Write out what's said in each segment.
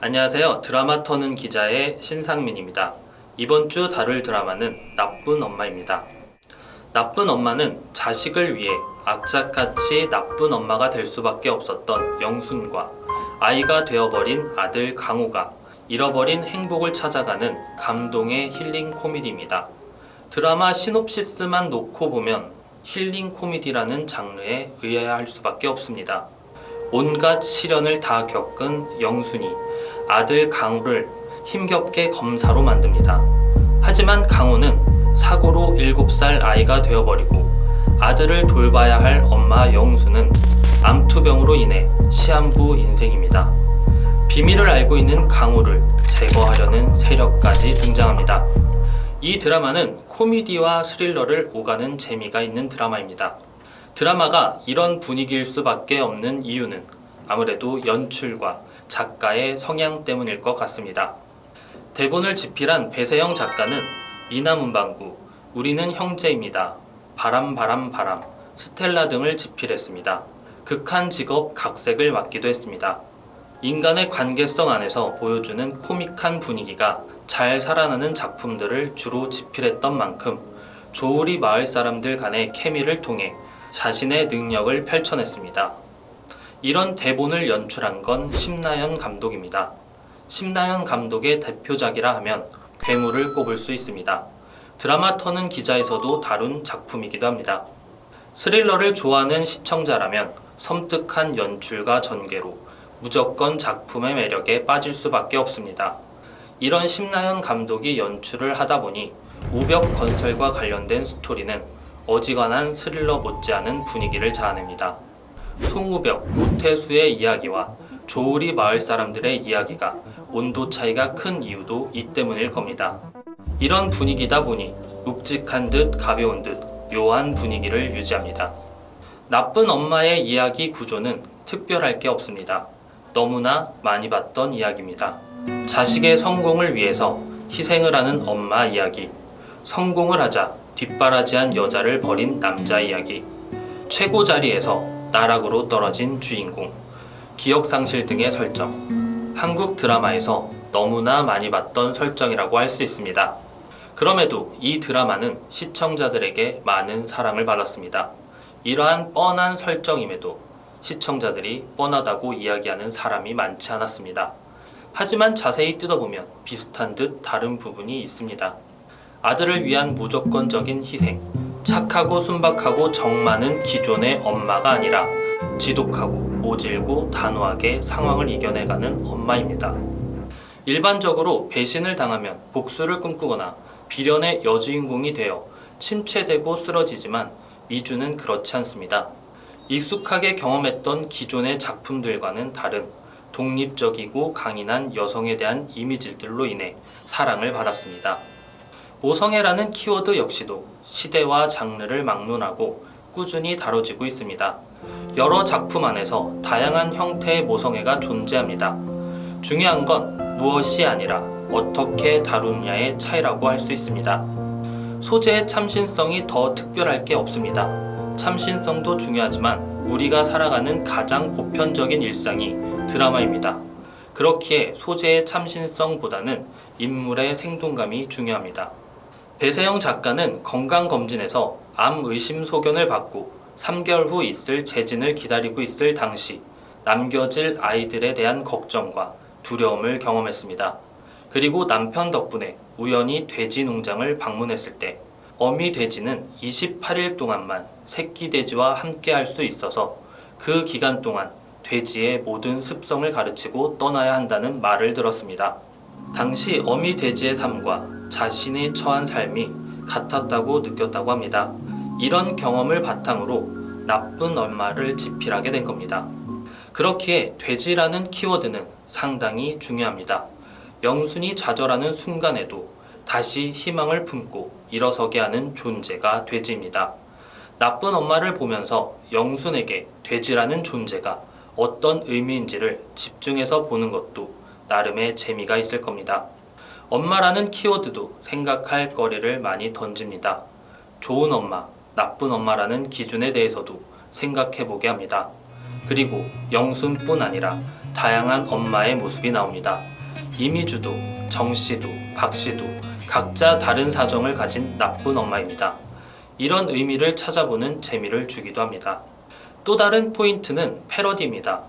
안녕하세요. 드라마 터는 기자의 신상민입니다. 이번 주 다룰 드라마는 나쁜 엄마입니다. 나쁜 엄마는 자식을 위해 악착같이 나쁜 엄마가 될 수밖에 없었던 영순과 아이가 되어버린 아들 강호가 잃어버린 행복을 찾아가는 감동의 힐링 코미디입니다. 드라마 시놉시스만 놓고 보면 힐링 코미디라는 장르에 의아할 수밖에 없습니다. 온갖 시련을 다 겪은 영순이 아들 강호를 힘겹게 검사로 만듭니다. 하지만 강호는 사고로 7살 아이가 되어버리고 아들을 돌봐야 할 엄마 영수는 암투병으로 인해 시한부 인생입니다. 비밀을 알고 있는 강호를 제거하려는 세력까지 등장합니다. 이 드라마는 코미디와 스릴러를 오가는 재미가 있는 드라마입니다. 드라마가 이런 분위기일 수밖에 없는 이유는 아무래도 연출과 작가의 성향 때문일 것 같습니다. 대본을 집필한 배세영 작가는 미나문방구, 우리는 형제입니다, 바람, 스텔라 등을 집필했습니다. 극한 직업 각색을 맡기도 했습니다. 인간의 관계성 안에서 보여주는 코믹한 분위기가 잘 살아나는 작품들을 주로 집필했던 만큼 조우리 마을 사람들 간의 케미를 통해 자신의 능력을 펼쳐냈습니다. 이런 대본을 연출한 건 심나연 감독입니다. 심나연 감독의 대표작이라 하면 괴물을 꼽을 수 있습니다. 드라마 터는 기자에서도 다룬 작품이기도 합니다. 스릴러를 좋아하는 시청자라면 섬뜩한 연출과 전개로 무조건 작품의 매력에 빠질 수밖에 없습니다. 이런 심나연 감독이 연출을 하다 보니 우벽 건설과 관련된 스토리는 어지간한 스릴러 못지않은 분위기를 자아냅니다. 송우벽, 오태수의 이야기와 조우리 마을 사람들의 이야기가 온도 차이가 큰 이유도 이 때문일 겁니다. 이런 분위기다 보니 묵직한 듯 가벼운 듯 묘한 분위기를 유지합니다. 나쁜 엄마의 이야기 구조는 특별할 게 없습니다. 너무나 많이 봤던 이야기입니다. 자식의 성공을 위해서 희생을 하는 엄마 이야기, 성공을 하자 뒷바라지한 여자를 버린 남자 이야기, 최고 자리에서 나락으로 떨어진 주인공, 기억상실 등의 설정, 한국 드라마에서 너무나 많이 봤던 설정이라고 할 수 있습니다. 그럼에도 이 드라마는 시청자들에게 많은 사랑을 받았습니다. 이러한 뻔한 설정임에도 시청자들이 뻔하다고 이야기하는 사람이 많지 않았습니다. 하지만 자세히 뜯어보면 비슷한 듯 다른 부분이 있습니다. 아들을 위한 무조건적인 희생, 착하고 순박하고 정 많은 기존의 엄마가 아니라 지독하고 모질고 단호하게 상황을 이겨내가는 엄마입니다. 일반적으로 배신을 당하면 복수를 꿈꾸거나 비련의 여주인공이 되어 침체되고 쓰러지지만 미주는 그렇지 않습니다. 익숙하게 경험했던 기존의 작품들과는 다른 독립적이고 강인한 여성에 대한 이미지들로 인해 사랑을 받았습니다. 모성애라는 키워드 역시도 시대와 장르를 막론하고 꾸준히 다뤄지고 있습니다. 여러 작품 안에서 다양한 형태의 모성애가 존재합니다. 중요한 건 무엇이 아니라 어떻게 다루느냐의 차이라고 할 수 있습니다. 소재의 참신성이 더 특별할 게 없습니다. 참신성도 중요하지만 우리가 살아가는 가장 보편적인 일상이 드라마입니다. 그렇기에 소재의 참신성보다는 인물의 생동감이 중요합니다. 배세영 작가는 건강검진에서 암 의심 소견을 받고 3개월 후 있을 재진을 기다리고 있을 당시 남겨질 아이들에 대한 걱정과 두려움을 경험했습니다. 그리고 남편 덕분에 우연히 돼지 농장을 방문했을 때 어미 돼지는 28일 동안만 새끼 돼지와 함께 할 수 있어서 그 기간 동안 돼지의 모든 습성을 가르치고 떠나야 한다는 말을 들었습니다. 당시 어미 돼지의 삶과 자신이 처한 삶이 같았다고 느꼈다고 합니다. 이런 경험을 바탕으로 나쁜 엄마를 집필하게 된 겁니다. 그렇기에 돼지라는 키워드는 상당히 중요합니다. 영순이 좌절하는 순간에도 다시 희망을 품고 일어서게 하는 존재가 돼지입니다. 나쁜 엄마를 보면서 영순에게 돼지라는 존재가 어떤 의미인지를 집중해서 보는 것도 나름의 재미가 있을 겁니다. 엄마라는 키워드도 생각할 거리를 많이 던집니다. 좋은 엄마, 나쁜 엄마라는 기준에 대해서도 생각해보게 합니다. 그리고 영순뿐 아니라 다양한 엄마의 모습이 나옵니다. 이미주도, 정씨도, 박씨도 각자 다른 사정을 가진 나쁜 엄마입니다. 이런 의미를 찾아보는 재미를 주기도 합니다. 또 다른 포인트는 패러디입니다.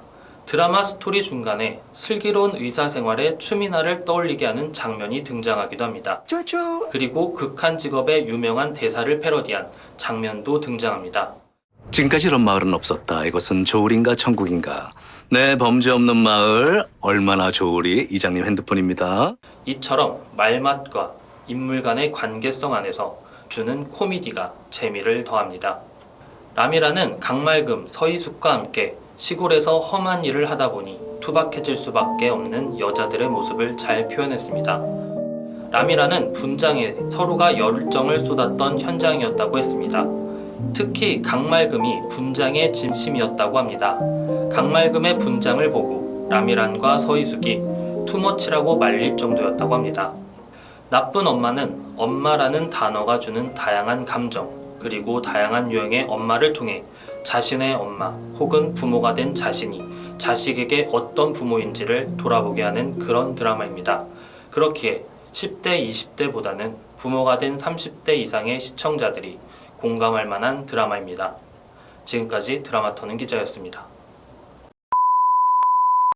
드라마 스토리 중간에 슬기로운 의사생활의 추미나를 떠올리게 하는 장면이 등장하기도 합니다. 그리고 극한 직업의 유명한 대사를 패러디한 장면도 등장합니다. 지금까지 이런 마을은 없었다. 이것은 조울인가 천국인가. 네, 범죄 없는 마을 얼마나 좋으리 이장님 핸드폰입니다. 이처럼 말맛과 인물 간의 관계성 안에서 주는 코미디가 재미를 더합니다. 라미라는 강말금, 서희숙과 함께 시골에서 험한 일을 하다 보니 투박해질 수밖에 없는 여자들의 모습을 잘 표현했습니다. 라미라는 분장에 서로가 열정을 쏟았던 현장이었다고 했습니다. 특히 강말금이 분장에 진심이었다고 합니다. 강말금의 분장을 보고 라미란과 서희숙이 투머치라고 말릴 정도였다고 합니다. 나쁜 엄마는 엄마라는 단어가 주는 다양한 감정, 그리고 다양한 유형의 엄마를 통해 자신의 엄마 혹은 부모가 된 자신이 자식에게 어떤 부모인지를 돌아보게 하는 그런 드라마입니다. 그렇기에 10대, 20대보다는 부모가 된 30대 이상의 시청자들이 공감할 만한 드라마입니다. 지금까지 드라마터는 기자였습니다.